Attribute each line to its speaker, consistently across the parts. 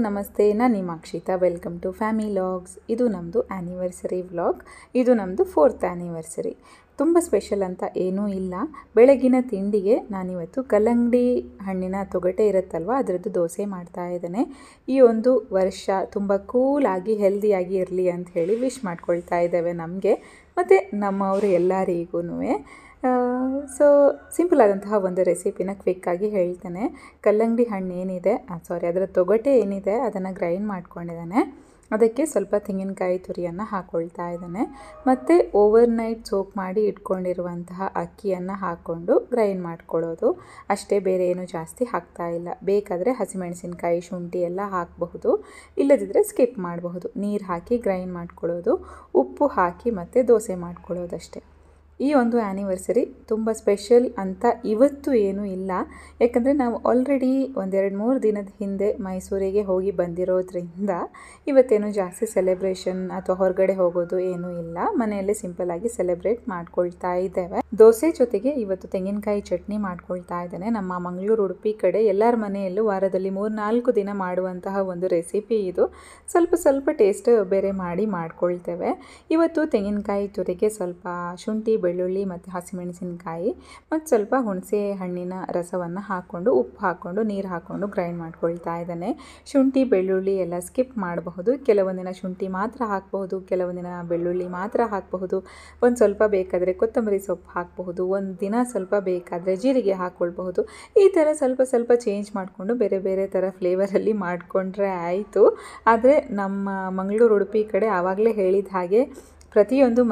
Speaker 1: ನಮಸ್ತೆ, ನಾನು ನಿಮ್ಮ Akshita. Welcome to family logs. ಇದು ನಮ್ಮದು ಆ್ಯನಿವರ್ಸರಿ ವ್ಲಾಗ್. ಇದು ನಮ್ಮದು 4th ಆ್ಯನಿವರ್ಸರಿ. ತುಂಬ ಸ್ಪೆಷಲ್ ಅಂತ ಏನೂ ಇಲ್ಲ. ಬೆಳಗಿನ ತಿಂಡಿಗೆ ನಾನಿವತ್ತು ಕಲ್ಲಂಗಡಿ ಹಣ್ಣಿನ ತೊಗಟೆ ಇರುತ್ತಲ್ವ, ಅದರದ್ದು ದೋಸೆ ಮಾಡ್ತಾ ಇದ್ದೇನೆ. ಈ ಒಂದು ವರ್ಷ ತುಂಬ ಕೂಲಾಗಿ ಹೆಲ್ದಿಯಾಗಿ ಇರಲಿ ಅಂತ ಹೇಳಿ ವಿಶ್ ಮಾಡ್ಕೊಳ್ತಾ ಇದ್ದೇವೆ ನಮಗೆ ಮತ್ತು ನಮ್ಮವರು ಎಲ್ಲರಿಗೂ. ಸೊ ಸಿಂಪಲ್ ಆದಂತಹ ಒಂದು ರೆಸಿಪಿನ ಕ್ವಿಕ್ಕಾಗಿ ಹೇಳ್ತೇನೆ. ಕಲ್ಲಂಗಡಿ ಹಣ್ಣು ಏನಿದೆ ಅದರ ತೊಗಟೆ ಏನಿದೆ ಅದನ್ನು ಗ್ರೈಂಡ್ ಮಾಡ್ಕೊಂಡಿದ್ದಾನೆ. ಅದಕ್ಕೆ ಸ್ವಲ್ಪ ತೆಂಗಿನಕಾಯಿ ತುರಿಯನ್ನು ಹಾಕ್ಕೊಳ್ತಾ ಇದ್ದಾನೆ. ಮತ್ತು ಓವರ್ನೈಟ್ ಸೋಕ್ ಮಾಡಿ ಇಟ್ಕೊಂಡಿರುವಂತಹ ಅಕ್ಕಿಯನ್ನು ಹಾಕ್ಕೊಂಡು ಗ್ರೈಂಡ್ ಮಾಡ್ಕೊಳ್ಳೋದು ಅಷ್ಟೇ, ಬೇರೆ ಏನು ಜಾಸ್ತಿ ಹಾಕ್ತಾ ಇಲ್ಲ. ಬೇಕಾದರೆ ಹಸಿಮೆಣಸಿನ್ಕಾಯಿ, ಶುಂಠಿ ಎಲ್ಲ ಹಾಕಬಹುದು, ಇಲ್ಲದಿದ್ದರೆ ಸ್ಕಿಪ್ ಮಾಡಬಹುದು. ನೀರು ಹಾಕಿ ಗ್ರೈಂಡ್ ಮಾಡ್ಕೊಳ್ಳೋದು, ಉಪ್ಪು ಹಾಕಿ ಮತ್ತು ದೋಸೆ ಮಾಡ್ಕೊಳ್ಳೋದಷ್ಟೇ. ಈ ಒಂದು ಆ್ಯನಿವರ್ಸರಿ ತುಂಬ ಸ್ಪೆಷಲ್ ಅಂತ ಇವತ್ತು ಏನೂ ಇಲ್ಲ, ಯಾಕಂದರೆ ನಾವು ಆಲ್ರೆಡಿ 1-2-3 ದಿನದ ಹಿಂದೆ ಮೈಸೂರಿಗೆ ಹೋಗಿ ಬಂದಿರೋದ್ರಿಂದ ಇವತ್ತೇನು ಜಾಸ್ತಿ ಸೆಲೆಬ್ರೇಷನ್ ಅಥವಾ ಹೊರಗಡೆ ಹೋಗೋದು ಏನೂ ಇಲ್ಲ. ಮನೆಯಲ್ಲೇ ಸಿಂಪಲ್ಲಾಗಿ ಸೆಲೆಬ್ರೇಟ್ ಮಾಡ್ಕೊಳ್ತಾ ಇದ್ದೇವೆ. ದೋಸೆ ಜೊತೆಗೆ ಇವತ್ತು ತೆಂಗಿನಕಾಯಿ ಚಟ್ನಿ ಮಾಡ್ಕೊಳ್ತಾ ಇದ್ದೇನೆ. ನಮ್ಮ ಮಂಗಳೂರು, ಉಡುಪಿ ಕಡೆ ಎಲ್ಲರ ಮನೆಯಲ್ಲೂ ವಾರದಲ್ಲಿ 3-4 ದಿನ ಮಾಡುವಂತಹ ಒಂದು ರೆಸಿಪಿ ಇದು. ಸ್ವಲ್ಪ ಟೇಸ್ಟ್ ಬೇರೆ ಮಾಡಿ ಮಾಡ್ಕೊಳ್ತೇವೆ. ಇವತ್ತು ತೆಂಗಿನಕಾಯಿ ತುರಿಗೆ ಸ್ವಲ್ಪ ಶುಂಠಿ, ಬೆಳ್ಳುಳ್ಳಿ ಮತ್ತು ಹಸಿಮೆಣಸಿನಕಾಯಿ ಮತ್ತು ಸ್ವಲ್ಪ ಹುಣಸೆ ಹಣ್ಣಿನ ರಸವನ್ನು ಹಾಕ್ಕೊಂಡು, ಉಪ್ಪು ಹಾಕ್ಕೊಂಡು, ನೀರು ಹಾಕ್ಕೊಂಡು ಗ್ರೈಂಡ್ ಮಾಡ್ಕೊಳ್ತಾ ಇದ್ದಾನೆ. ಶುಂಠಿ, ಬೆಳ್ಳುಳ್ಳಿ ಎಲ್ಲ ಸ್ಕಿಪ್ ಮಾಡಬಹುದು. ಕೆಲವೊಂದಿನ ಶುಂಠಿ ಮಾತ್ರ ಹಾಕಬಹುದು, ಕೆಲವೊಂದಿನ ಬೆಳ್ಳುಳ್ಳಿ ಮಾತ್ರ ಹಾಕಬಹುದು. ಒಂದು ಸ್ವಲ್ಪ ಬೇಕಾದರೆ ಕೊತ್ತಂಬರಿ ಸೊಪ್ಪು ಹಾಕಬಹುದು, ಒಂದು ದಿನ ಸ್ವಲ್ಪ ಬೇಕಾದರೆ ಜೀರಿಗೆ ಹಾಕ್ಕೊಳ್ಬಹುದು. ಈ ಥರ ಸ್ವಲ್ಪ ಚೇಂಜ್ ಮಾಡಿಕೊಂಡು ಬೇರೆ ಬೇರೆ ಥರ ಫ್ಲೇವರಲ್ಲಿ ಮಾಡಿಕೊಂಡ್ರೆ ಆಯಿತು. ಆದರೆ ನಮ್ಮ ಮಂಗಳೂರು, ಉಡುಪಿ ಕಡೆ ಆವಾಗಲೇ ಹೇಳಿದ ಹಾಗೆ ಪ್ರತಿಯೊಂದು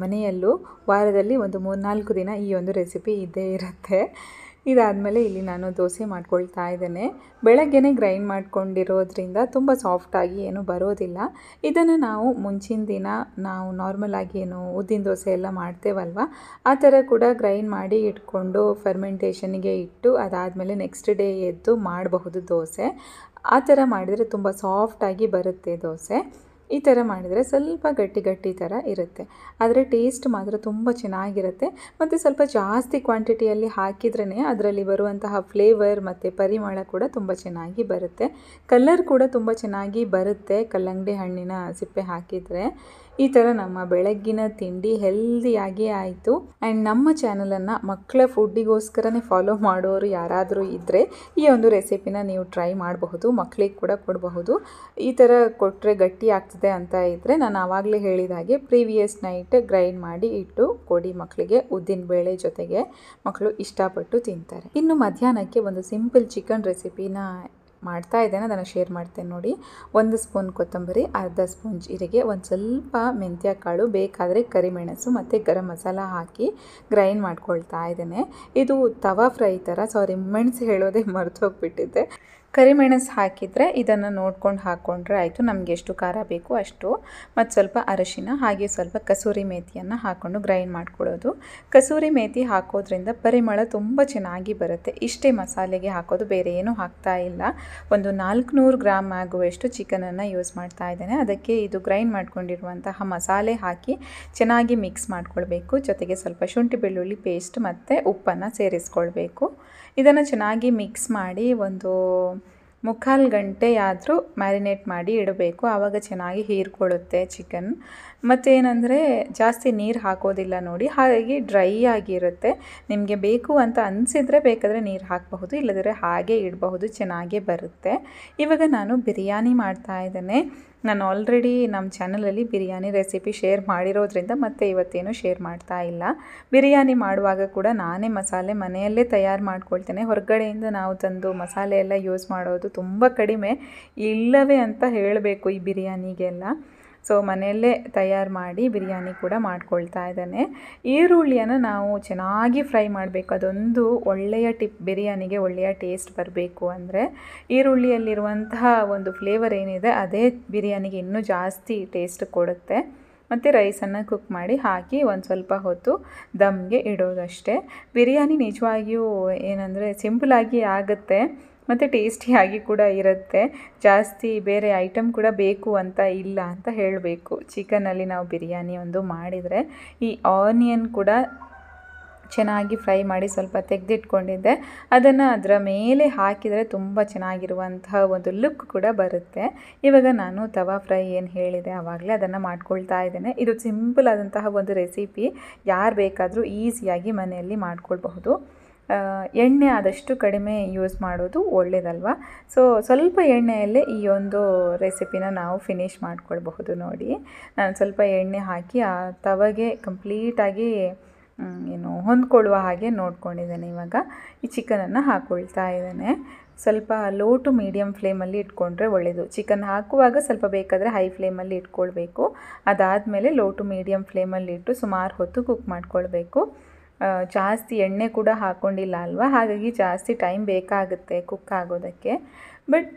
Speaker 1: ಮನೆಯಲ್ಲೂ ವಾರದಲ್ಲಿ ಒಂದು 3-4 ದಿನ ಈ ಒಂದು ರೆಸಿಪಿ ಇದ್ದೇ ಇರುತ್ತೆ. ಇದಾದಮೇಲೆ ಇಲ್ಲಿ ನಾನು ದೋಸೆ ಮಾಡ್ಕೊಳ್ತಾ ಇದ್ದೇನೆ. ಬೆಳಗ್ಗೆನೇ ಗ್ರೈಂಡ್ ಮಾಡ್ಕೊಂಡಿರೋದ್ರಿಂದ ತುಂಬ ಸಾಫ್ಟಾಗಿ ಏನೂ ಬರೋದಿಲ್ಲ. ಇದನ್ನು ನಾವು ಮುಂಚಿನ ದಿನ ನಾವು ನಾರ್ಮಲಾಗಿ ಏನು ಉದ್ದಿನ ದೋಸೆ ಎಲ್ಲ ಮಾಡ್ತೇವಲ್ವ, ಆ ಥರ ಕೂಡ ಗ್ರೈಂಡ್ ಮಾಡಿ ಇಟ್ಕೊಂಡು ಫರ್ಮೆಂಟೇಷನ್ಗೆ ಇಟ್ಟು ಅದಾದಮೇಲೆ ನೆಕ್ಸ್ಟ್ ಡೇ ಎದ್ದು ಮಾಡಬಹುದು ದೋಸೆ. ಆ ಥರ ಮಾಡಿದರೆ ತುಂಬ ಸಾಫ್ಟಾಗಿ ಬರುತ್ತೆ ದೋಸೆ. ಈ ಥರ ಮಾಡಿದರೆ ಸ್ವಲ್ಪ ಗಟ್ಟಿ ಥರ ಇರುತ್ತೆ, ಆದರೆ ಟೇಸ್ಟ್ ಮಾತ್ರ ತುಂಬ ಚೆನ್ನಾಗಿರುತ್ತೆ. ಮತ್ತು ಸ್ವಲ್ಪ ಜಾಸ್ತಿ ಕ್ವಾಂಟಿಟಿಯಲ್ಲಿ ಹಾಕಿದ್ರೇ ಅದರಲ್ಲಿ ಬರುವಂತಹ ಫ್ಲೇವರ್ ಮತ್ತು ಪರಿಮಳ ಕೂಡ ತುಂಬ ಚೆನ್ನಾಗಿ ಬರುತ್ತೆ. ಕಲರ್ ಕೂಡ ತುಂಬ ಚೆನ್ನಾಗಿ ಬರುತ್ತೆ ಕಲ್ಲಂಗಡಿ ಹಣ್ಣಿನ ಸಿಪ್ಪೆ ಹಾಕಿದರೆ. ಈ ಥರ ನಮ್ಮ ಬೆಳಗ್ಗಿನ ತಿಂಡಿ ಹೆಲ್ದಿಯಾಗಿ ಆಯಿತು. ಆ್ಯಂಡ್ ನಮ್ಮ ಚಾನಲನ್ನು ಮಕ್ಕಳ ಫುಡ್ಡಿಗೋಸ್ಕರನೇ ಫಾಲೋ ಮಾಡೋರು ಯಾರಾದರೂ ಇದ್ದರೆ ಈ ಒಂದು ರೆಸಿಪಿನ ನೀವು ಟ್ರೈ ಮಾಡಬಹುದು, ಮಕ್ಕಳಿಗೆ ಕೂಡ ಕೊಡಬಹುದು. ಈ ಥರ ಕೊಟ್ಟರೆ ಗಟ್ಟಿ ಆಗ್ತದೆ ಅಂತ ಇದ್ದರೆ ನಾನು ಆವಾಗಲೇ ಹೇಳಿದ ಹಾಗೆ ಪ್ರೀವಿಯಸ್ ನೈಟ್ ಗ್ರೈಂಡ್ ಮಾಡಿ ಇಟ್ಟು ಕೊಡಿ ಮಕ್ಕಳಿಗೆ. ಉದ್ದಿನ ಬೇಳೆ ಜೊತೆಗೆ ಮಕ್ಕಳು ಇಷ್ಟಪಟ್ಟು ತಿಂತಾರೆ. ಇನ್ನು ಮಧ್ಯಾಹ್ನಕ್ಕೆ ಒಂದು ಸಿಂಪಲ್ ಚಿಕನ್ ರೆಸಿಪಿನ ಮಾಡ್ತಾ ಇದ್ದೇನೆ, ಅದನ್ನು ಶೇರ್ ಮಾಡ್ತೇನೆ ನೋಡಿ. 1 ಸ್ಪೂನ್ ಕೊತ್ತಂಬರಿ, ಅರ್ಧ ಸ್ಪೂನ್ ಜೀರಿಗೆ, ಒಂದು ಸ್ವಲ್ಪ ಮೆಂತ್ಯ ಕಾಳು, ಬೇಕಾದರೆ ಕರಿಮೆಣಸು ಮತ್ತು ಗರಂ ಮಸಾಲ ಹಾಕಿ ಗ್ರೈಂಡ್ ಮಾಡ್ಕೊಳ್ತಾ ಇದ್ದೇನೆ. ಇದು ತವಾ ಫ್ರೈ ಥರ, ಮೆಣಸು ಹೇಳೋದೇ ಮರೆತು ಹೋಗ್ಬಿಟ್ಟಿದ್ದೆ. ಕರಿಮೆಣಸು ಹಾಕಿದರೆ ಇದನ್ನು ನೋಡ್ಕೊಂಡು ಹಾಕ್ಕೊಂಡ್ರೆ ಆಯಿತು, ನಮಗೆ ಎಷ್ಟು ಖಾರ ಬೇಕು ಅಷ್ಟು. ಮತ್ತು ಸ್ವಲ್ಪ ಅರಶಿನ, ಹಾಗೆ ಸ್ವಲ್ಪ ಕಸೂರಿ ಮೇಥಿಯನ್ನು ಹಾಕ್ಕೊಂಡು ಗ್ರೈಂಡ್ ಮಾಡ್ಕೊಳ್ಳೋದು. ಕಸೂರಿ ಮೇಥಿ ಹಾಕೋದ್ರಿಂದ ಪರಿಮಳ ತುಂಬ ಚೆನ್ನಾಗಿ ಬರುತ್ತೆ. ಇಷ್ಟೇ ಮಸಾಲೆಗೆ ಹಾಕೋದು, ಬೇರೆ ಏನೂ ಹಾಕ್ತಾ ಇಲ್ಲ. ಒಂದು 400 ಗ್ರಾಮ್ ಆಗುವಷ್ಟು ಚಿಕನನ್ನು ಯೂಸ್ ಮಾಡ್ತಾ ಇದ್ದೇನೆ. ಅದಕ್ಕೆ ಇದು ಗ್ರೈಂಡ್ ಮಾಡ್ಕೊಂಡಿರುವಂತಹ ಮಸಾಲೆ ಹಾಕಿ ಚೆನ್ನಾಗಿ ಮಿಕ್ಸ್ ಮಾಡ್ಕೊಳ್ಬೇಕು. ಜೊತೆಗೆ ಸ್ವಲ್ಪ ಶುಂಠಿ ಬೆಳ್ಳುಳ್ಳಿ ಪೇಸ್ಟ್ ಮತ್ತು ಉಪ್ಪನ್ನು ಸೇರಿಸ್ಕೊಳ್ಬೇಕು. ಇದನ್ನು ಚೆನ್ನಾಗಿ ಮಿಕ್ಸ್ ಮಾಡಿ ಒಂದು 3/4 ಗಂಟೆಯಾದರೂ ಮ್ಯಾರಿನೇಟ್ ಮಾಡಿ ಇಡಬೇಕು. ಆವಾಗ ಚೆನ್ನಾಗಿ ಹೀರ್ಕೊಳ್ಳುತ್ತೆ ಚಿಕನ್. ಮತ್ತೇನೆಂದರೆ ಜಾಸ್ತಿ ನೀರು ಹಾಕೋದಿಲ್ಲ ನೋಡಿ, ಹಾಗಾಗಿ ಡ್ರೈ ಆಗಿರುತ್ತೆ. ನಿಮಗೆ ಬೇಕು ಅಂತ ಅನಿಸಿದರೆ ಬೇಕಾದರೆ ನೀರು ಹಾಕಬಹುದು, ಇಲ್ಲದಿದ್ದರೆ ಹಾಗೆ ಇಡಬಹುದು, ಚೆನ್ನಾಗೇ ಬರುತ್ತೆ. ಇವಾಗ ನಾನು ಬಿರಿಯಾನಿ ಮಾಡ್ತಾ ಇದ್ದೇನೆ. ನಾನು ಆಲ್ರೆಡಿ ನಮ್ಮ ಚಾನಲಲ್ಲಿ ಬಿರಿಯಾನಿ ರೆಸಿಪಿ ಶೇರ್ ಮಾಡಿರೋದ್ರಿಂದ ಮತ್ತೆ ಇವತ್ತೇನು ಶೇರ್ ಮಾಡ್ತಾ ಇಲ್ಲ. ಬಿರಿಯಾನಿ ಮಾಡುವಾಗ ಕೂಡ ನಾನೇ ಮಸಾಲೆ ಮನೆಯಲ್ಲೇ ತಯಾರು ಮಾಡ್ಕೊಳ್ತೇನೆ. ಹೊರಗಡೆಯಿಂದ ನಾವು ತಂದು ಮಸಾಲೆ ಎಲ್ಲ ಯೂಸ್ ಮಾಡೋದು ತುಂಬ ಕಡಿಮೆ, ಇಲ್ಲವೇ ಅಂತ ಹೇಳಬೇಕು ಈ ಬಿರಿಯಾನಿಗೆಲ್ಲ. ಸೊ ಮನೆಯಲ್ಲೇ ತಯಾರು ಮಾಡಿ ಬಿರಿಯಾನಿ ಕೂಡ ಮಾಡ್ಕೊಳ್ತಾ ಇದ್ದಾನೆ. ಈರುಳ್ಳಿಯನ್ನು ನಾವು ಚೆನ್ನಾಗಿ ಫ್ರೈ ಮಾಡಬೇಕು, ಅದೊಂದು ಒಳ್ಳೆಯ ಟಿಪ್. ಬಿರಿಯಾನಿಗೆ ಒಳ್ಳೆಯ ಟೇಸ್ಟ್ ಬರಬೇಕು ಅಂದರೆ ಈರುಳ್ಳಿಯಲ್ಲಿರುವಂತಹ ಒಂದು ಫ್ಲೇವರ್ ಏನಿದೆ ಅದೇ ಬಿರಿಯಾನಿಗೆ ಇನ್ನೂ ಜಾಸ್ತಿ ಟೇಸ್ಟ್ ಕೊಡುತ್ತೆ. ಮತ್ತು ರೈಸನ್ನು ಕುಕ್ ಮಾಡಿ ಹಾಕಿ ಒಂದು ಸ್ವಲ್ಪ ಹೊತ್ತು ದಮ್ಗೆ ಇಡೋದಷ್ಟೇ. ಬಿರಿಯಾನಿ ನಿಜವಾಗಿಯೂ ಏನಂದರೆ ಸಿಂಪಲಾಗಿ ಆಗುತ್ತೆ ಮತ್ತು ಟೇಸ್ಟಿಯಾಗಿ ಕೂಡ ಇರುತ್ತೆ. ಜಾಸ್ತಿ ಬೇರೆ ಐಟಮ್ ಕೂಡ ಬೇಕು ಅಂತ ಇಲ್ಲ ಅಂತ ಹೇಳಬೇಕು. ಚಿಕನಲ್ಲಿ ನಾವು ಬಿರಿಯಾನಿ ಒಂದು ಮಾಡಿದರೆ ಈ ಆನಿಯನ್ ಕೂಡ ಚೆನ್ನಾಗಿ ಫ್ರೈ ಮಾಡಿ ಸ್ವಲ್ಪ ತೆಗೆದಿಟ್ಕೊಂಡಿದ್ದೆ. ಅದನ್ನು ಅದರ ಮೇಲೆ ಹಾಕಿದರೆ ತುಂಬ ಚೆನ್ನಾಗಿರುವಂತಹ ಒಂದು ಲುಕ್ ಕೂಡ ಬರುತ್ತೆ. ಇವಾಗ ನಾನು ತವಾ ಫ್ರೈ ಏನು ಹೇಳಿದೆ ಆವಾಗಲೇ ಅದನ್ನು ಮಾಡ್ಕೊಳ್ತಾ ಇದ್ದೇನೆ. ಇದು ಸಿಂಪಲ್ ಆದಂತಹ ಒಂದು ರೆಸಿಪಿ, ಯಾರು ಬೇಕಾದರೂ ಈಸಿಯಾಗಿ ಮನೆಯಲ್ಲಿ ಮಾಡ್ಕೊಳ್ಬಹುದು. ಎಣ್ಣೆ ಆದಷ್ಟು ಕಡಿಮೆ ಯೂಸ್ ಮಾಡೋದು ಒಳ್ಳೆಯದಲ್ವ. ಸೊ ಸ್ವಲ್ಪ ಎಣ್ಣೆಯಲ್ಲೇ ಈ ಒಂದು ರೆಸಿಪಿನ ನಾವು ಫಿನಿಷ್ ಮಾಡ್ಕೊಳ್ಬಹುದು. ನೋಡಿ, ನಾನು ಸ್ವಲ್ಪ ಎಣ್ಣೆ ಹಾಕಿ ಆ ತವಗೆ ಕಂಪ್ಲೀಟಾಗಿ ಹೊಂದ್ಕೊಳ್ಳುವ ಹಾಗೆ ನೋಡ್ಕೊಂಡಿದ್ದೇನೆ. ಇವಾಗ ಈ ಚಿಕನನ್ನು ಹಾಕ್ಕೊಳ್ತಾ ಇದ್ದೇನೆ. ಸ್ವಲ್ಪ ಲೋ ಟು ಮೀಡಿಯಮ್ ಫ್ಲೇಮಲ್ಲಿ ಇಟ್ಕೊಂಡ್ರೆ ಒಳ್ಳೆಯದು. ಚಿಕನ್ ಹಾಕುವಾಗ ಸ್ವಲ್ಪ ಬೇಕಾದರೆ ಹೈ ಫ್ಲೇಮಲ್ಲಿ ಇಟ್ಕೊಳ್ಬೇಕು. ಅದಾದಮೇಲೆ ಲೋ ಟು ಮೀಡಿಯಮ್ ಫ್ಲೇಮಲ್ಲಿ ಇಟ್ಟು ಸುಮಾರು ಹೊತ್ತು ಕುಕ್ ಮಾಡ್ಕೊಳ್ಬೇಕು. ಜಾಸ್ತಿ ಎಣ್ಣೆ ಕೂಡ ಹಾಕ್ಕೊಂಡಿಲ್ಲ ಅಲ್ವಾ, ಹಾಗಾಗಿ ಜಾಸ್ತಿ ಟೈಮ್ ಬೇಕಾಗುತ್ತೆ ಕುಕ್ ಆಗೋದಕ್ಕೆ. ಬಟ್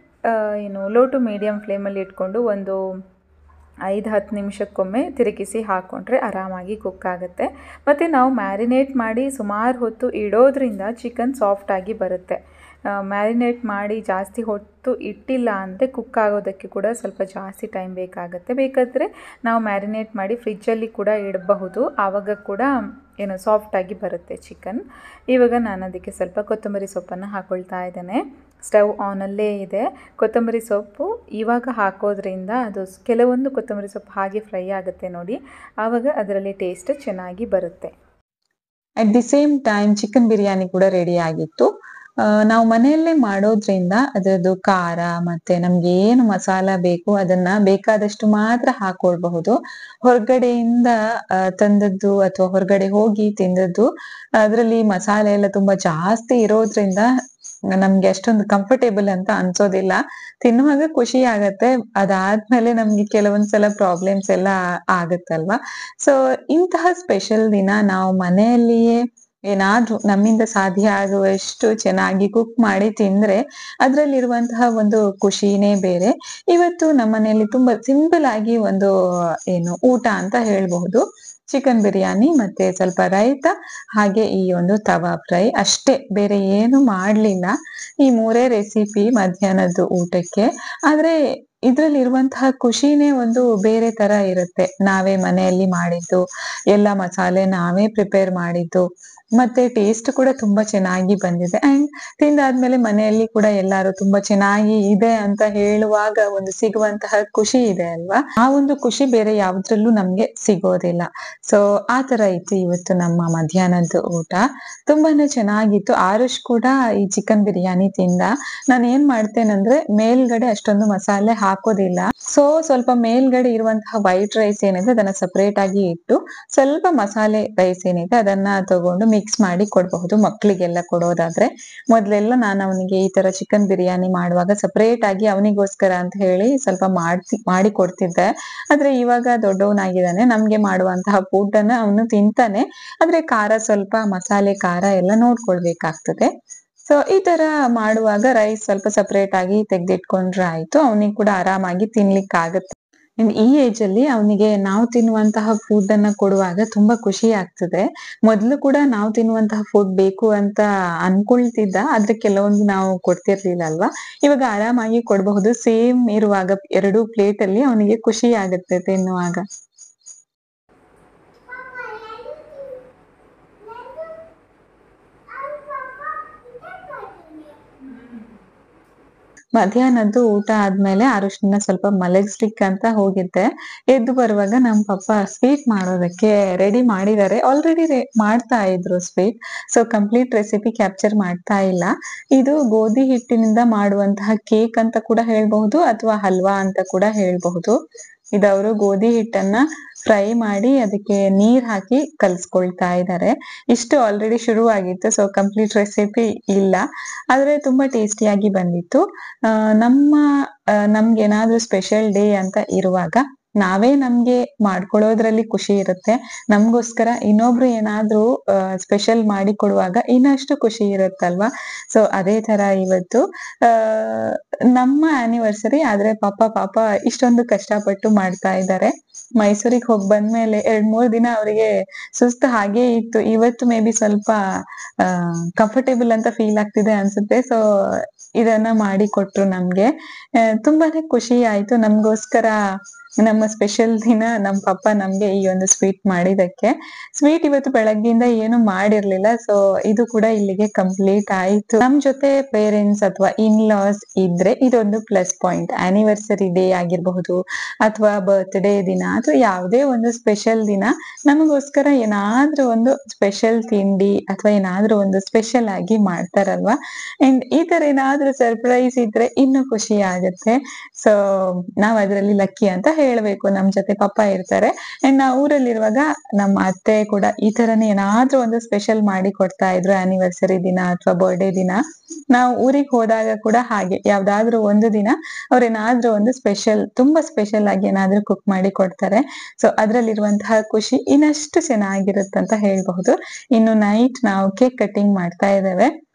Speaker 1: ಲೋ ಟು ಮೀಡಿಯಮ್ ಫ್ಲೇಮಲ್ಲಿ ಇಟ್ಕೊಂಡು ಒಂದು 5-10 ನಿಮಿಷಕ್ಕೊಮ್ಮೆ ತಿರುಗಿಸಿ ಹಾಕ್ಕೊಂಡ್ರೆ ಆರಾಮಾಗಿ ಕುಕ್ ಆಗುತ್ತೆ. ಮತ್ತು ನಾವು ಮ್ಯಾರಿನೇಟ್ ಮಾಡಿ ಸುಮಾರು ಹೊತ್ತು ಇಡೋದ್ರಿಂದ ಚಿಕನ್ ಸಾಫ್ಟಾಗಿ ಬರುತ್ತೆ. ಮ್ಯಾರಿನೇಟ್ ಮಾಡಿ ಜಾಸ್ತಿ ಹೊತ್ತು ಇಟ್ಟಿಲ್ಲ ಅಂದರೆ ಕುಕ್ ಆಗೋದಕ್ಕೆ ಕೂಡ ಸ್ವಲ್ಪ ಜಾಸ್ತಿ ಟೈಮ್ ಬೇಕಾಗುತ್ತೆ. ಬೇಕಾದರೆ ನಾವು ಮ್ಯಾರಿನೇಟ್ ಮಾಡಿ ಫ್ರಿಜ್ಜಲ್ಲಿ ಕೂಡ ಇಡಬಹುದು, ಆವಾಗ ಕೂಡ ಸಾಫ್ಟಾಗಿ ಬರುತ್ತೆ ಚಿಕನ್. ಇವಾಗ ನಾನು ಅದಕ್ಕೆ ಸ್ವಲ್ಪ ಕೊತ್ತಂಬರಿ ಸೊಪ್ಪನ್ನು ಹಾಕ್ಕೊಳ್ತಾ ಇದ್ದೇನೆ. ಸ್ಟವ್ ಆನಲ್ಲೇ ಇದೆ. ಕೊತ್ತಂಬರಿ ಸೊಪ್ಪು ಇವಾಗ ಹಾಕೋದ್ರಿಂದ ಅದು ಕೆಲವೊಂದು ಕೊತ್ತಂಬರಿ ಸೊಪ್ಪು ಹಾಗೆ ಫ್ರೈ ಆಗುತ್ತೆ ನೋಡಿ, ಆವಾಗ ಅದರಲ್ಲಿ ಟೇಸ್ಟ್ ಚೆನ್ನಾಗಿ ಬರುತ್ತೆ.
Speaker 2: At the same time chicken biryani ಕೂಡ ರೆಡಿ ಆಗಿತ್ತು. ನಾವು ಮನೆಯಲ್ಲೇ ಮಾಡೋದ್ರಿಂದ ಅದರದ್ದು ಖಾರ ಮತ್ತೆ ನಮ್ಗೆ ಏನು ಮಸಾಲ ಬೇಕು ಅದನ್ನ ಬೇಕಾದಷ್ಟು ಮಾತ್ರ ಹಾಕೊಳ್ಬಹುದು. ಹೊರಗಡೆಯಿಂದ ತಂದದ್ದು ಅಥವಾ ಹೊರಗಡೆ ಹೋಗಿ ತಿಂದದ್ದು ಅದರಲ್ಲಿ ಮಸಾಲೆ ಎಲ್ಲ ತುಂಬಾ ಜಾಸ್ತಿ ಇರೋದ್ರಿಂದ ನಮ್ಗೆ ಅಷ್ಟೊಂದು ಕಂಫರ್ಟೇಬಲ್ ಅಂತ ಅನ್ಸೋದಿಲ್ಲ. ತಿನ್ನುವಾಗ ಖುಷಿ ಆಗತ್ತೆ, ಅದಾದ್ಮೇಲೆ ನಮ್ಗೆ ಕೆಲವೊಂದ್ಸಲ ಪ್ರಾಬ್ಲಮ್ಸ್ ಎಲ್ಲ ಆಗತ್ತಲ್ವಾ. ಸೊ ಇಂತಹ ಸ್ಪೆಷಲ್ ದಿನ ನಾವು ಮನೆಯಲ್ಲಿಯೇ ಏನಾದ್ರೂ ನಮ್ಮಿಂದ ಸಾಧ್ಯ ಆಗುವಷ್ಟು ಚೆನ್ನಾಗಿ ಕುಕ್ ಮಾಡಿ ತಿಂದ್ರೆ ಅದ್ರಲ್ಲಿರುವಂತಹ ಒಂದು ಖುಷಿನೇ ಬೇರೆ. ಇವತ್ತು ನಮ್ಮ ಮನೆಯಲ್ಲಿ ತುಂಬಾ ಸಿಂಪಲ್ ಆಗಿ ಒಂದು ಊಟ ಅಂತ ಹೇಳ್ಬಹುದು. ಚಿಕನ್ ಬಿರಿಯಾನಿ ಮತ್ತೆ ಸ್ವಲ್ಪ ರೈತ, ಹಾಗೆ ಈ ಒಂದು ತವಾ ಫ್ರೈ ಅಷ್ಟೇ, ಬೇರೆ ಏನು ಮಾಡ್ಲಿಲ್ಲ. ಈ 3 ರೆಸಿಪಿ ಮಧ್ಯಾಹ್ನದ್ದು ಊಟಕ್ಕೆ. ಆದ್ರೆ ಇದ್ರಲ್ಲಿ ಇರುವಂತಹ ಖುಷಿನೇ ಒಂದು ಬೇರೆ ತರ ಇರುತ್ತೆ. ನಾವೇ ಮನೆಯಲ್ಲಿ ಮಾಡಿದ್ದು, ಎಲ್ಲ ಮಸಾಲೆ ನಾವೇ ಪ್ರಿಪೇರ್ ಮಾಡಿದ್ದು, ಮತ್ತೆ ಟೇಸ್ಟ್ ಕೂಡ ತುಂಬಾ ಚೆನ್ನಾಗಿ ಬಂದಿದೆ. ಅಂಡ್ ತಿಂದಾದ್ಮೇಲೆ ಮನೆಯಲ್ಲಿ ಕೂಡ ಎಲ್ಲಾರು ತುಂಬಾ ಚೆನ್ನಾಗಿ ಇದೆ ಅಂತ ಹೇಳುವಾಗ ಒಂದು ಸಿಗುವಂತಹ ಖುಷಿ ಇದೆ ಅಲ್ವಾ, ಆ ಒಂದು ಖುಷಿ ಬೇರೆ ಯಾವ್ದ್ರಲ್ಲೂ ನಮ್ಗೆ ಸಿಗೋದಿಲ್ಲ. ಸೊ ಆ ತರ ಇತ್ತು ಇವತ್ತು ನಮ್ಮ ಮಧ್ಯಾಹ್ನದ ಊಟ. ತುಂಬಾನೇ ಚೆನ್ನಾಗಿತ್ತು. ಆರುಷ್ ಕೂಡ ಈ ಚಿಕನ್ ಬಿರಿಯಾನಿ ತಿಂದ. ನಾನು ಏನ್ ಮಾಡ್ತೇನಂದ್ರೆ ಮೇಲ್ಗಡೆ ಅಷ್ಟೊಂದು ಮಸಾಲೆ ಹಾಕೋದಿಲ್ಲ. ಸೊ ಸ್ವಲ್ಪ ಮೇಲ್ಗಡೆ ಇರುವಂತಹ ವೈಟ್ ರೈಸ್ ಏನಿದೆ ಅದನ್ನ ಸಪರೇಟ್ ಆಗಿ ಇಟ್ಟು ಸ್ವಲ್ಪ ಮಸಾಲೆ ರೈಸ್ ಏನಿದೆ ಅದನ್ನ ತಗೊಂಡು ಮಿಕ್ಸ್ ಮಾಡಿ ಕೊಡಬಹುದು ಮಕ್ಕಳಿಗೆಲ್ಲ ಕೊಡೋದಾದ್ರೆ. ಮೊದ್ಲೆಲ್ಲ ನಾನು ಅವನಿಗೆ ಈ ತರ ಚಿಕನ್ ಬಿರಿಯಾನಿ ಮಾಡುವಾಗ ಸಪರೇಟ್ ಆಗಿ ಅವನಿಗೋಸ್ಕರ ಅಂತ ಹೇಳಿ ಸ್ವಲ್ಪ ಮಾಡಿ ಕೊಡ್ತಿದ್ದೆ. ಆದ್ರೆ ಇವಾಗ ದೊಡ್ಡವನಾಗಿದ್ದಾನೆ, ನಮ್ಗೆ ಮಾಡುವಂತಹ ಫುಡ್ ಅನ್ನ ಅವನು ತಿಂತಾನೆ. ಆದ್ರೆ ಖಾರ ಸ್ವಲ್ಪ ಮಸಾಲೆ ಖಾರ ಎಲ್ಲ ನೋಡ್ಕೊಳ್ಬೇಕಾಗ್ತದೆ. ಸೊ ಈ ತರ ಮಾಡುವಾಗ ರೈಸ್ ಸ್ವಲ್ಪ ಸಪರೇಟ್ ಆಗಿ ತೆಗ್ದಿಟ್ಕೊಂಡ್ರೆ ಆಯ್ತು, ಅವನಿಗೆ ಕೂಡ ಆರಾಮಾಗಿ ತಿನ್ಲಿಕ್ಕೆ ಆಗತ್ತೆ. ಈ ಏಜ್ ಅಲ್ಲಿ ಅವನಿಗೆ ನಾವು ತಿನ್ನುವಂತಹ ಫುಡ್ ಅನ್ನ ಕೊಡುವಾಗ ತುಂಬಾ ಖುಷಿ ಆಗ್ತದೆ. ಮೊದ್ಲು ಕೂಡ ನಾವು ತಿನ್ನುವಂತಹ ಫುಡ್ ಬೇಕು ಅಂತ ಅನ್ಕೊಳ್ತಿದ್ದ, ಆದ್ರೆ ಕೆಲವೊಂದು ನಾವು ಕೊಡ್ತಿರ್ಲಿಲ್ಲ ಅಲ್ವಾ. ಇವಾಗ ಆರಾಮಾಗಿ ಕೊಡಬಹುದು. ಸೇಮ್ ಇರುವಾಗ 2 ಪ್ಲೇಟ್ ಅಲ್ಲಿ ಅವನಿಗೆ ಖುಷಿ ಆಗುತ್ತೆ ತಿನ್ನುವಾಗ. ಮಧ್ಯಾಹ್ನದ್ದು ಊಟ ಆದ್ಮೇಲೆ ಆರುಷ್ನ ಸ್ವಲ್ಪ ಮಲಗಿಸ್ಲಿಕ್ಕೆ ಅಂತ ಹೋಗಿದ್ದೆ. ಎದ್ದು ಬರುವಾಗ ನಮ್ಮ ಪಪ್ಪ ಸ್ವೀಟ್ ಮಾಡೋದಕ್ಕೆ ರೆಡಿ ಮಾಡಿದ್ದಾರೆ. ಆಲ್ರೆಡಿ ಮಾಡ್ತಾ ಇದ್ರು sweet. So complete recipe capture ಮಾಡ್ತಾ ಇಲ್ಲ. ಇದು ಗೋಧಿ ಹಿಟ್ಟಿನಿಂದ ಮಾಡುವಂತಹ ಕೇಕ್ ಅಂತ ಕೂಡ ಹೇಳ್ಬಹುದು ಅಥವಾ ಹಲ್ವಾ ಅಂತ ಕೂಡ ಹೇಳ್ಬಹುದು. ಇದವರು ಗೋಧಿ ಹಿಟ್ಟನ್ನ ಫ್ರೈ ಮಾಡಿ ಅದಕ್ಕೆ ನೀರ್ ಹಾಕಿ ಕಲ್ಸ್ಕೊಳ್ತಾ ಇದ್ದಾರೆ. ಇಷ್ಟು ಆಲ್ರೆಡಿ ಶುರು ಆಗಿತ್ತು. ಸೊ ಕಂಪ್ಲೀಟ್ ರೆಸಿಪಿ ಇಲ್ಲ, ಆದ್ರೆ ತುಂಬಾ ಟೇಸ್ಟಿಯಾಗಿ ಬಂದಿತ್ತು. ನಮ್ಗೆ ಏನಾದ್ರೂ ಸ್ಪೆಷಲ್ ಡೇ ಅಂತ ಇರುವಾಗ ನಾವೇ ನಮ್ಗೆ ಮಾಡ್ಕೊಳ್ಳೋದ್ರಲ್ಲಿ ಖುಷಿ ಇರುತ್ತೆ. ನಮ್ಗೋಸ್ಕರ ಇನ್ನೊಬ್ರು ಏನಾದ್ರೂ ಸ್ಪೆಷಲ್ ಮಾಡಿ ಕೊಡುವಾಗ ಇನ್ನಷ್ಟು ಖುಷಿ ಇರುತ್ತಲ್ವಾ. ಸೊ ಅದೇ ತರ ಇವತ್ತು ನಮ್ಮ ಆನಿವರ್ಸರಿ, ಆದ್ರೆ ಪಾಪ ಇಷ್ಟೊಂದು ಕಷ್ಟಪಟ್ಟು ಮಾಡ್ತಾ ಇದ್ದಾರೆ. ಮೈಸೂರಿಗೆ ಹೋಗಿ ಬಂದ್ಮೇಲೆ 2-3 ದಿನ ಅವರಿಗೆ ಸುಸ್ತು ಹಾಗೆ ಇತ್ತು. ಇವತ್ತು ಮೇ ಬಿ ಸ್ವಲ್ಪ ಕಂಫರ್ಟೇಬಲ್ ಅಂತ ಫೀಲ್ ಆಗ್ತಿದೆ ಅನ್ಸುತ್ತೆ. ಸೊ ಇದನ್ನ ಮಾಡಿ ಕೊಟ್ರು ನಮ್ಗೆ. ತುಂಬಾನೇ ಖುಷಿ ಆಯ್ತು. ನಮ್ಗೋಸ್ಕರ ನಮ್ಮ ಸ್ಪೆಷಲ್ ದಿನ ನಮ್ಮ ಪಪ್ಪ ನಮ್ಗೆ ಈ ಒಂದು ಸ್ವೀಟ್ ಮಾಡಿದಕ್ಕೆ. ಸ್ವೀಟ್ ಇವತ್ತು ಬೆಳಗ್ಗೆಯಿಂದ ಏನು ಮಾಡಿರ್ಲಿಲ್ಲ, ಸೊ ಇದು ಕೂಡ ಇಲ್ಲಿಗೆ ಕಂಪ್ಲೀಟ್ ಆಯ್ತು. ನಮ್ ಜೊತೆ ಪೇರೆಂಟ್ಸ್ ಅಥವಾ ಇನ್ ಲಾಸ್ ಇದ್ರೆ ಇದೊಂದು ಪ್ಲಸ್ ಪಾಯಿಂಟ್. ಆನಿವರ್ಸರಿ ಡೇ ಆಗಿರಬಹುದು ಅಥವಾ ಬರ್ತ್ಡೇ ದಿನ ಅಥವಾ ಯಾವುದೇ ಒಂದು ಸ್ಪೆಷಲ್ ದಿನ ನಮಗೋಸ್ಕರ ಏನಾದ್ರೂ ಒಂದು ಸ್ಪೆಷಲ್ ತಿಂಡಿ ಅಥವಾ ಏನಾದ್ರೂ ಒಂದು ಸ್ಪೆಷಲ್ ಆಗಿ ಮಾಡ್ತಾರಲ್ವಾ. ಅಂಡ್ ಈ ತರ ಏನಾದ್ರೂ ಸರ್ಪ್ರೈಸ್ ಇದ್ರೆ ಇನ್ನು ಖುಷಿ ಆಗುತ್ತೆ. ಸೊ ನಾವ್ ಅದ್ರಲ್ಲಿ ಲಕ್ಕಿ ಅಂತ ಹೇಳ್ಬೇಕು. ನಮ್ ಜೊತೆ ಪಪ್ಪ ಇರ್ತಾರೆ. ಅಂಡ್ ನಾವು ಊರಲ್ಲಿರುವಾಗ ನಮ್ಮ ಅತ್ತೆ ಕೂಡ ಈ ತರನೇ ಏನಾದ್ರೂ ಒಂದು ಸ್ಪೆಷಲ್ ಮಾಡಿ ಕೊಡ್ತಾ ಇದ್ರು ಆನಿವರ್ಸರಿ ದಿನ ಅಥವಾ ಬರ್ಡೇ ದಿನ. ನಾವು ಊರಿಗೆ ಹೋದಾಗ ಕೂಡ ಹಾಗೆ ಯಾವ್ದಾದ್ರು ಒಂದು ದಿನ ಅವ್ರೇನಾದ್ರೂ ಒಂದು ಸ್ಪೆಷಲ್, ತುಂಬಾ ಸ್ಪೆಷಲ್ ಆಗಿ ಏನಾದ್ರೂ ಕುಕ್ ಮಾಡಿ ಕೊಡ್ತಾರೆ. ಸೊ ಅದ್ರಲ್ಲಿರುವಂತಹ ಖುಷಿ ಇನ್ನಷ್ಟು ಚೆನ್ನಾಗಿರುತ್ತಂತ ಹೇಳ್ಬಹುದು. ಇನ್ನು ನೈಟ್ ನಾವು ಕೇಕ್ ಕಟ್ಟಿಂಗ್ ಮಾಡ್ತಾ ಇದ್ದೇವೆ.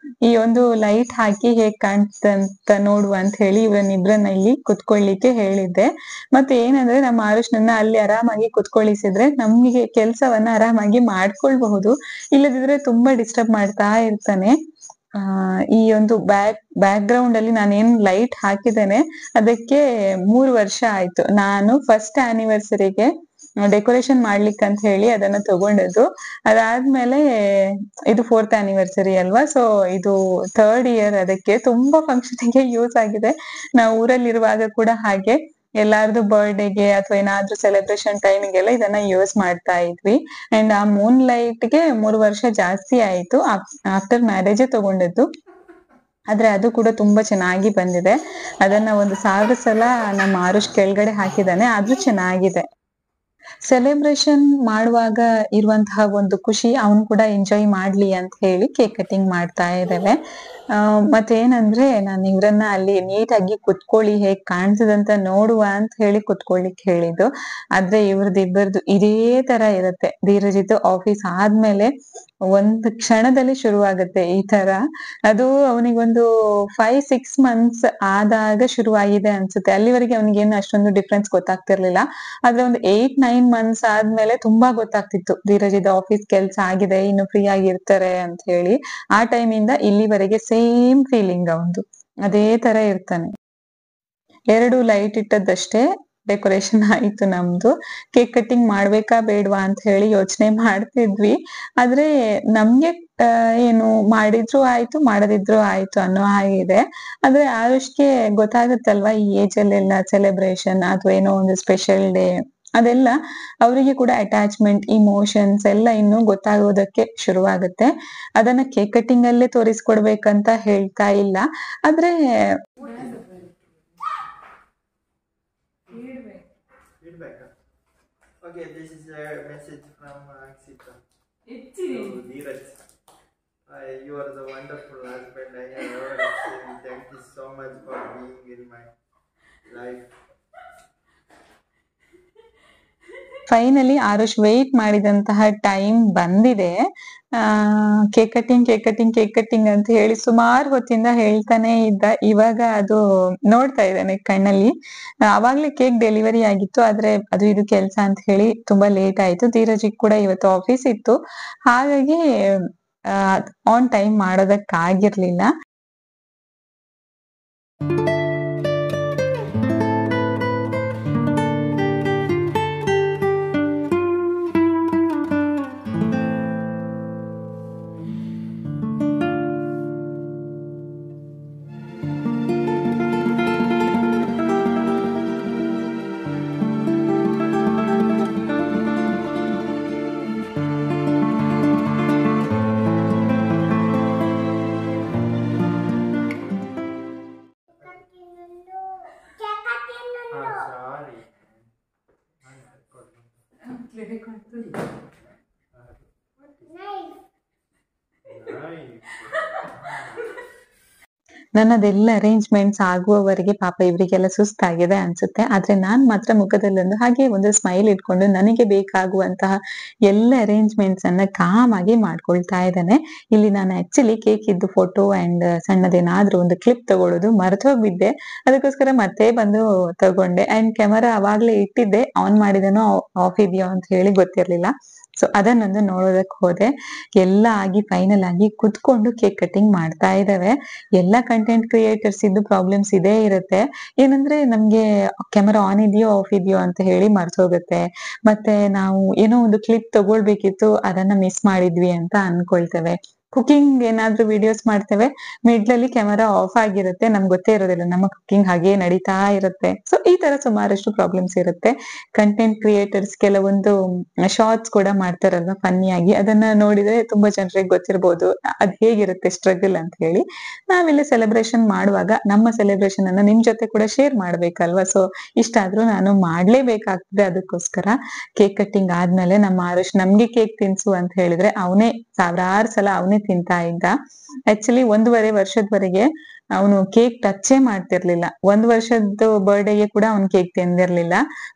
Speaker 2: ಈ ಒಂದು ಲೈಟ್ ಹಾಕಿ ಹೇಗ್ ಕಾಣ್ತಂತ ನೋಡುವ ಅಂತ ಹೇಳಿ ಇವರನ್ನಿಬ್ರನ್ನ ಇಲ್ಲಿ ಕುತ್ಕೊಳ್ಳಿಕ್ಕೆ ಹೇಳಿದ್ದೆ. ಮತ್ತೆ ಏನಂದ್ರೆ ನಮ್ಮ ಆರುಷ್ನನ್ನ ಅಲ್ಲಿ ಆರಾಮಾಗಿ ಕುತ್ಕೊಳ್ಳಿಸಿದ್ರೆ ನಮ್ಗೆ ಕೆಲ್ಸವನ್ನ ಆರಾಮಾಗಿ ಮಾಡ್ಕೊಳ್ಬಹುದು. ಇಲ್ಲದಿದ್ರೆ ತುಂಬಾ ಡಿಸ್ಟರ್ಬ್ ಮಾಡ್ತಾ ಇರ್ತಾನೆ. ಈ ಒಂದು ಬ್ಯಾಕ್ ಗ್ರೌಂಡ್ ಅಲ್ಲಿ ನಾನೇನ್ ಲೈಟ್ ಹಾಕಿದ್ದೇನೆ ಅದಕ್ಕೆ 3 ವರ್ಷ ಆಯ್ತು. ನಾನು ಫಸ್ಟ್ ಆನಿವರ್ಸರಿಗೆ ಡೆಕೋರೇಷನ್ ಮಾಡ್ಲಿಕ್ಕೆ ಅಂತ ಹೇಳಿ ಅದನ್ನ ತಗೊಂಡದ್ದು. ಅದಾದ್ಮೇಲೆ ಇದು 4th ಆನಿವರ್ಸರಿ ಅಲ್ವಾ, ಸೊ ಇದು 3rd ಇಯರ್. ಅದಕ್ಕೆ ತುಂಬಾ ಫಂಕ್ಷನ್ಗೆ ಯೂಸ್ ಆಗಿದೆ. ನಾವು ಊರಲ್ಲಿರುವಾಗ ಕೂಡ ಹಾಗೆ ಎಲ್ಲಾರ್ದು ಬರ್ಡೇಗೆ ಅಥವಾ ಏನಾದ್ರೂ ಸೆಲೆಬ್ರೇಷನ್ ಟೈಮಿಗೆಲ್ಲ ಇದನ್ನ ಯೂಸ್ ಮಾಡ್ತಾ ಇದ್ವಿ. ಅಂಡ್ ಆ ಮೂನ್ ಲೈಟ್ಗೆ 3 ವರ್ಷ ಜಾಸ್ತಿ ಆಯ್ತು. ಆಫ್ಟರ್ ಮ್ಯಾರೇಜೇ ತಗೊಂಡದ್ದು. ಆದ್ರೆ ಅದು ಕೂಡ ತುಂಬಾ ಚೆನ್ನಾಗಿ ಬಂದಿದೆ. ಅದನ್ನ 1000 ಸಲ ನಮ್ಮ ಆರುಷ್ ಕೆಳಗಡೆ ಹಾಕಿದಾನೆ, ಆದ್ರೂ ಚೆನ್ನಾಗಿದೆ. ಸೆಲೆಬ್ರೇಷನ್ ಮಾಡುವಾಗ ಇರುವಂತಹ ಒಂದು ಖುಷಿ ಅವನು ಕೂಡ ಎಂಜಾಯ್ ಮಾಡ್ಲಿ ಅಂತ ಹೇಳಿ ಕೇಕ್ ಕಟಿಂಗ್ ಮಾಡ್ತಾ ಇದ್ದೇವೆ. ಮತ್ತೇನಂದ್ರೆ ನಾನು ಇವ್ರನ್ನ ಅಲ್ಲಿ ನೀಟಾಗಿ ಕುತ್ಕೊಳ್ಳಿ ಹೇಗ್ ಕಾಣ್ತದಂತ ನೋಡುವ ಅಂತ ಹೇಳಿ ಕುತ್ಕೊಳ್ಳಿಕ್ ಹೇಳಿದ್ದು. ಆದ್ರೆ ಇವ್ರದಿಬ್ಬರದು ಇದೇ ತರ ಇರುತ್ತೆ. ಧೀರಜಿತ್ ಆಫೀಸ್ ಆದ್ಮೇಲೆ ಒಂದ್ ಕ್ಷಣದಲ್ಲಿ ಶುರುವಾಗುತ್ತೆ ಈ ತರ. ಅದು ಅವನಿಗೊಂದು 5-6 months ಆದಾಗ ಶುರುವಾಗಿದೆ ಅನ್ಸುತ್ತೆ. ಅಲ್ಲಿವರೆಗೆ ಅವನಿಗೇನು ಅಷ್ಟೊಂದು ಡಿಫ್ರೆನ್ಸ್ ಗೊತ್ತಾಗ್ತಿರ್ಲಿಲ್ಲ. ಆದ್ರೆ ಒಂದು 8-9 months ಆದ್ಮೇಲೆ ತುಂಬಾ ಗೊತ್ತಾಗ್ತಿತ್ತು ಧೀರಜಿತ್ ಆಫೀಸ್ ಕೆಲ್ಸ ಆಗಿದೆ, ಇನ್ನು ಫ್ರೀ ಆಗಿರ್ತಾರೆ ಅಂತ ಹೇಳಿ. ಆ ಟೈಮಿಂದ ಇಲ್ಲಿವರೆಗೆ ಸೇಮ್ ಫೀಲಿಂಗ್ ಅವಂದು, ಅದೇ ತರ ಇರ್ತಾನೆ. 2 ಲೈಟ್ ಇಟ್ಟದ್ದಷ್ಟೇ ಡೆಕೋರೇಷನ್ ಆಯ್ತು ನಮ್ದು. ಕೇಕ್ ಕಟ್ಟಿಂಗ್ ಮಾಡ್ಬೇಕಾ ಬೇಡ್ವಾ ಅಂತ ಹೇಳಿ ಯೋಚನೆ ಮಾಡ್ತಿದ್ವಿ. ಆದ್ರೆ ನಮ್ಗೆ ಏನು ಮಾಡಿದ್ರು ಆಯ್ತು ಮಾಡದಿದ್ರು ಆಯ್ತು ಅನ್ನೋ ಹಾಗಿದೆ. ಆದ್ರೆ ಆರುಷ್ಗೆ ಗೊತ್ತಾಗುತ್ತಲ್ವಾ ಈ ಏಜ್ ಅಲ್ಲೆಲ್ಲ ಸೆಲೆಬ್ರೇಷನ್ ಅಥವಾ ಏನೋ ಒಂದು ಸ್ಪೆಷಲ್ ಡೇ ಅದೆಲ್ಲ ಅವರಿಗೆ ಕೂಡ ಅಟ್ಯಾಚ್ಮೆಂಟ್, ಇಮೋಷನ್ಸ್ ಎಲ್ಲ ಇನ್ನು ಗೊತ್ತಾಗೋದಕ್ಕೆ ಶುರುವಾಗುತ್ತೆ. ಅದನ್ನ ಕೇಕ್ ಕಟ್ಟಿಂಗ್ ಅಲ್ಲೇ ತೋರಿಸ್ಕೊಡ್ಬೇಕಂತ ಹೇಳ್ತಾ ಇಲ್ಲ. ಆದ್ರೆ
Speaker 3: Okay, this is a message from Aksita. To Dheeraj. You are the wonderful husband I have ever seen. Thank you so much for being in my life.
Speaker 2: Finally Aarush wait ಮಾಡಿದಂತಹ time ಬಂದಿದೆ. Cake cutting ಅಂತ ಹೇಳಿ ಸುಮಾರು ಹೊತ್ತಿಂದ ಹೇಳ್ತಾನೆ ಇದ್ದ. ಇವಾಗ ಅದು ನೋಡ್ತಾ ಇದ್ದಾನೆ ಕಣ್ಣಲ್ಲಿ. ಅವಾಗ್ಲೇ ಕೇಕ್ ಡೆಲಿವರಿ ಆಗಿತ್ತು, ಆದ್ರೆ ಅದು ಇದು ಕೆಲ್ಸ ಅಂತ ಹೇಳಿ ತುಂಬಾ ಲೇಟ್ ಆಯ್ತು. ಧೀರಜಿಗ್ ಕೂಡ ಇವತ್ತು ಆಫೀಸ್ ಇತ್ತು, ಹಾಗಾಗಿ ಆನ್ ಟೈಮ್ ಮಾಡೋದಕ್ಕಾಗಿರ್ಲಿಲ್ಲ. ನನ್ನದೆಲ್ಲ ಅರೇಂಜ್ಮೆಂಟ್ಸ್ ಆಗುವವರೆಗೆ ಪಾಪ ಇವರಿಗೆಲ್ಲ ಸುಸ್ತಾಗಿದೆ ಅನ್ಸುತ್ತೆ. ಆದ್ರೆ ನಾನ್ ಮಾತ್ರ ಮುಖದಲ್ಲೊಂದು ಹಾಗೆ ಒಂದು ಸ್ಮೈಲ್ ಇಟ್ಕೊಂಡು ನನಗೆ ಬೇಕಾಗುವಂತಹ ಎಲ್ಲ ಅರೇಂಜ್ಮೆಂಟ್ಸ್ ಅನ್ನ ಕಾಮ್ ಆಗಿ ಮಾಡ್ಕೊಳ್ತಾ ಇದ್ದಾನೆ. ಇಲ್ಲಿ ನಾನು ಆಕ್ಚುಲಿ ಕೇಕ್ ಇದ್ದು ಫೋಟೋ ಅಂಡ್ ಸಣ್ಣದೇನಾದ್ರೂ ಒಂದು ಕ್ಲಿಪ್ ತಗೊಳ್ಳೋದು ಮರ್ತೋಗ್ಬಿದ್ದೆ. ಅದಕ್ಕೋಸ್ಕರ ಮತ್ತೆ ಬಂದು ತಗೊಂಡೆ. ಅಂಡ್ ಕ್ಯಾಮರಾ ಅವಾಗ್ಲೇ ಇಟ್ಟಿದ್ದೆ, ಆನ್ ಮಾಡಿದನೋ ಆಫ್ ಇದೆಯೋ ಅಂತ ಹೇಳಿ ಗೊತ್ತಿರ್ಲಿಲ್ಲ. ಸೊ ಅದನ್ನೊಂದು ನೋಡೋದಕ್ಕೆ ಹೋದೆ. ಎಲ್ಲ ಆಗಿ ಫೈನಲ್ ಆಗಿ ಕುತ್ಕೊಂಡು ಕೇಕ್ ಕಟಿಂಗ್ ಮಾಡ್ತಾ ಇದ್ದಾವೆ. ಎಲ್ಲ ಕಂಟೆಂಟ್ ಕ್ರಿಯೇಟರ್ಸ್ ಇದ್ದು ಪ್ರಾಬ್ಲಮ್ಸ್ ಇದೇ ಇರುತ್ತೆ. ಏನಂದ್ರೆ ನಮ್ಗೆ ಕ್ಯಾಮರಾ ಆನ್ ಇದೆಯೋ ಆಫ್ ಇದೆಯೋ ಅಂತ ಹೇಳಿ ಮರ್ತೋಗುತ್ತೆ. ಮತ್ತೆ ನಾವು ಏನೋ ಒಂದು ಕ್ಲಿಪ್ ತಗೊಳ್ಬೇಕಿತ್ತು, ಅದನ್ನ ಮಿಸ್ ಮಾಡಿದ್ವಿ ಅಂತ ಅನ್ಕೊಳ್ತೇವೆ. ಕುಕಿಂಗ್ ಏನಾದ್ರೂ ವಿಡಿಯೋಸ್ ಮಾಡ್ತೇವೆ, ಮಿಡ್ಲ್ ಅಲ್ಲಿ ಕ್ಯಾಮರಾ ಆಫ್ ಆಗಿರುತ್ತೆ, ನಮ್ಗೆ ಗೊತ್ತೇ ಇರೋದಿಲ್ಲ, ನಮ್ಮ ಕುಕಿಂಗ್ ಹಾಗೆ ನಡೀತಾ ಇರುತ್ತೆ. ಸೊ ಈ ತರ ಸುಮಾರಷ್ಟು ಪ್ರಾಬ್ಲಮ್ಸ್ ಇರುತ್ತೆ. ಕಂಟೆಂಟ್ ಕ್ರಿಯೇಟರ್ಸ್ ಕೆಲವೊಂದು ಶಾರ್ಟ್ಸ್ ಕೂಡ ಮಾಡ್ತಾರಲ್ವಾ ಫನ್ನಿಯಾಗಿ, ಅದನ್ನ ನೋಡಿದ್ರೆ ತುಂಬಾ ಜನರಿಗೆ ಗೊತ್ತಿರ್ಬೋದು ಅದ್ ಹೇಗಿರುತ್ತೆ ಸ್ಟ್ರಗಲ್ ಅಂತ ಹೇಳಿ. ನಾವಿಲ್ಲಿ ಸೆಲೆಬ್ರೇಷನ್ ಮಾಡುವಾಗ ನಮ್ಮ ಸೆಲೆಬ್ರೇಷನ್ ಅನ್ನ ನಿಮ್ ಜೊತೆ ಕೂಡ ಶೇರ್ ಮಾಡ್ಬೇಕಲ್ವಾ. ಸೊ ಇಷ್ಟಾದ್ರೂ ನಾನು ಮಾಡ್ಲೇಬೇಕಾಗ್ತದೆ. ಅದಕ್ಕೋಸ್ಕರ ಕೇಕ್ ಕಟ್ಟಿಂಗ್ ಆದ್ಮೇಲೆ ನಮ್ಮ ಆರುಷ್ ನಮ್ಗೆ ಕೇಕ್ ತಿನ್ಸು ಅಂತ ಹೇಳಿದ್ರೆ ಅವನೇ ಸಾವಿರಾರು ಸಲ ಅವನೇ ತಿಂತಾ ಇದ್ದ. ಆಕ್ಚುಲಿ 1.5 ವರ್ಷದವರೆಗೆ ಅವನು ಕೇಕ್ ಟಚ್ಚೇ ಮಾಡ್ತಿರ್ಲಿಲ್ಲ. 1 ವರ್ಷದ ಬರ್ಡೇಗೆ ಕೂಡ ಅವ್ನು ಕೇಕ್ ತಿಂದಿರ್ಲಿಲ್ಲ.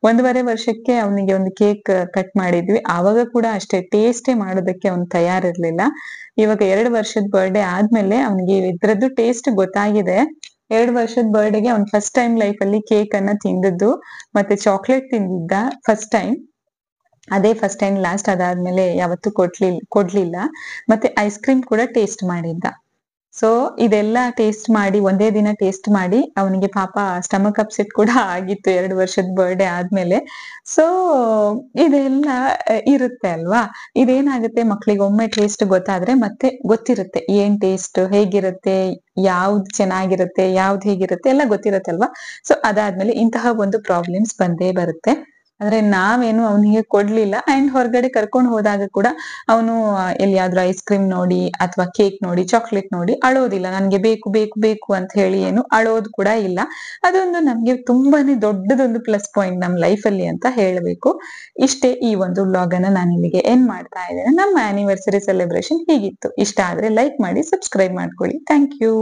Speaker 2: 1.5 ವರ್ಷಕ್ಕೆ ಅವನಿಗೆ ಒಂದು ಕೇಕ್ ಕಟ್ ಮಾಡಿದ್ವಿ. ಆವಾಗ ಕೂಡ ಅಷ್ಟೇ ಟೇಸ್ಟೇ ಮಾಡೋದಕ್ಕೆ ಅವ್ನು ತಯಾರಿರ್ಲಿಲ್ಲ. ಇವಾಗ 2 ವರ್ಷದ ಬರ್ಡೇ ಆದ್ಮೇಲೆ ಅವನಿಗೆ ಇದ್ರದ್ದು ಟೇಸ್ಟ್ ಗೊತ್ತಾಗಿದೆ. 2 ವರ್ಷದ ಬರ್ಡೇಗೆ ಅವ್ನು ಫಸ್ಟ್ ಟೈಮ್ ಲೈಫ್ ಅಲ್ಲಿ ಕೇಕ್ ಅನ್ನ ತಿಂದದ್ದು, ಮತ್ತೆ ಚಾಕ್ಲೇಟ್ ತಿಂದಿದ್ದ ಫಸ್ಟ್ ಟೈಮ್. ಅದೇ ಫಸ್ಟ್ ಟೈಮ್ ಲಾಸ್ಟ್, ಅದಾದ್ಮೇಲೆ ಯಾವತ್ತೂ ಕೊಡ್ಲಿಲ್ಲ. ಮತ್ತೆ ಐಸ್ ಕ್ರೀಮ್ ಕೂಡ ಟೇಸ್ಟ್ ಮಾಡಿದ್ದ. ಸೊ ಇದೆಲ್ಲ ಟೇಸ್ಟ್ ಮಾಡಿ ಒಂದೇ ದಿನ ಟೇಸ್ಟ್ ಮಾಡಿ ಅವನಿಗೆ ಪಾಪ ಸ್ಟಮಕ್ ಅಪ್ಸೆಟ್ ಕೂಡ ಆಗಿತ್ತು 2 ವರ್ಷದ ಬರ್ಡೇ ಆದ್ಮೇಲೆ. ಸೊ ಇದೆಲ್ಲ ಇರುತ್ತೆ ಅಲ್ವಾ. ಇದೇನಾಗುತ್ತೆ, ಮಕ್ಳಿಗೆ ಒಮ್ಮೆ ಟೇಸ್ಟ್ ಗೊತ್ತಾದ್ರೆ ಮತ್ತೆ ಗೊತ್ತಿರುತ್ತೆ ಏನ್ ಟೇಸ್ಟ್ ಹೇಗಿರುತ್ತೆ, ಯಾವ್ದು ಚೆನ್ನಾಗಿರುತ್ತೆ ಯಾವ್ದು ಹೇಗಿರುತ್ತೆ ಎಲ್ಲ ಗೊತ್ತಿರತ್ತಲ್ವಾ. ಸೊ ಅದಾದ್ಮೇಲೆ ಇಂತಹ ಒಂದು ಪ್ರಾಬ್ಲಮ್ಸ್ ಬಂದೇ ಬರುತ್ತೆ. ಆದ್ರೆ ನಾವೇನು ಅವನಿಗೆ ಕೊಡ್ಲಿಲ್ಲ. ಅಂಡ್ ಹೊರಗಡೆ ಕರ್ಕೊಂಡು ಹೋದಾಗ ಕೂಡ ಅವನು ಎಲ್ಲಿಯಾದ್ರೂ ಐಸ್ ಕ್ರೀಮ್ ನೋಡಿ ಅಥವಾ ಕೇಕ್ ನೋಡಿ ಚಾಕ್ಲೇಟ್ ನೋಡಿ ಅಳೋದಿಲ್ಲ. ನನ್ಗೆ ಬೇಕು ಬೇಕು ಬೇಕು ಅಂತ ಹೇಳಿ ಏನು ಅಳೋದು ಕೂಡ ಇಲ್ಲ. ಅದೊಂದು ನಮ್ಗೆ ತುಂಬಾನೇ ದೊಡ್ಡದೊಂದು ಪ್ಲಸ್ ಪಾಯಿಂಟ್ ನಮ್ ಲೈಫ್ ಅಲ್ಲಿ ಅಂತ ಹೇಳಬೇಕು. ಇಷ್ಟೇ ಈ ಒಂದು ವ್ಲಾಗ್ ಅನ್ನ ನಾನು ಇಲ್ಲಿಗೆ ಎಂಡ್ ಮಾಡ್ತಾ ಇದ್ದೇನೆ. ನಮ್ಮ ಆನಿವರ್ಸರಿ ಸೆಲೆಬ್ರೇಷನ್ ಹೀಗಿತ್ತು. ಇಷ್ಟ ಆದ್ರೆ ಲೈಕ್ ಮಾಡಿ, ಸಬ್ಸ್ಕ್ರೈಬ್ ಮಾಡ್ಕೊಳ್ಳಿ. Thank you.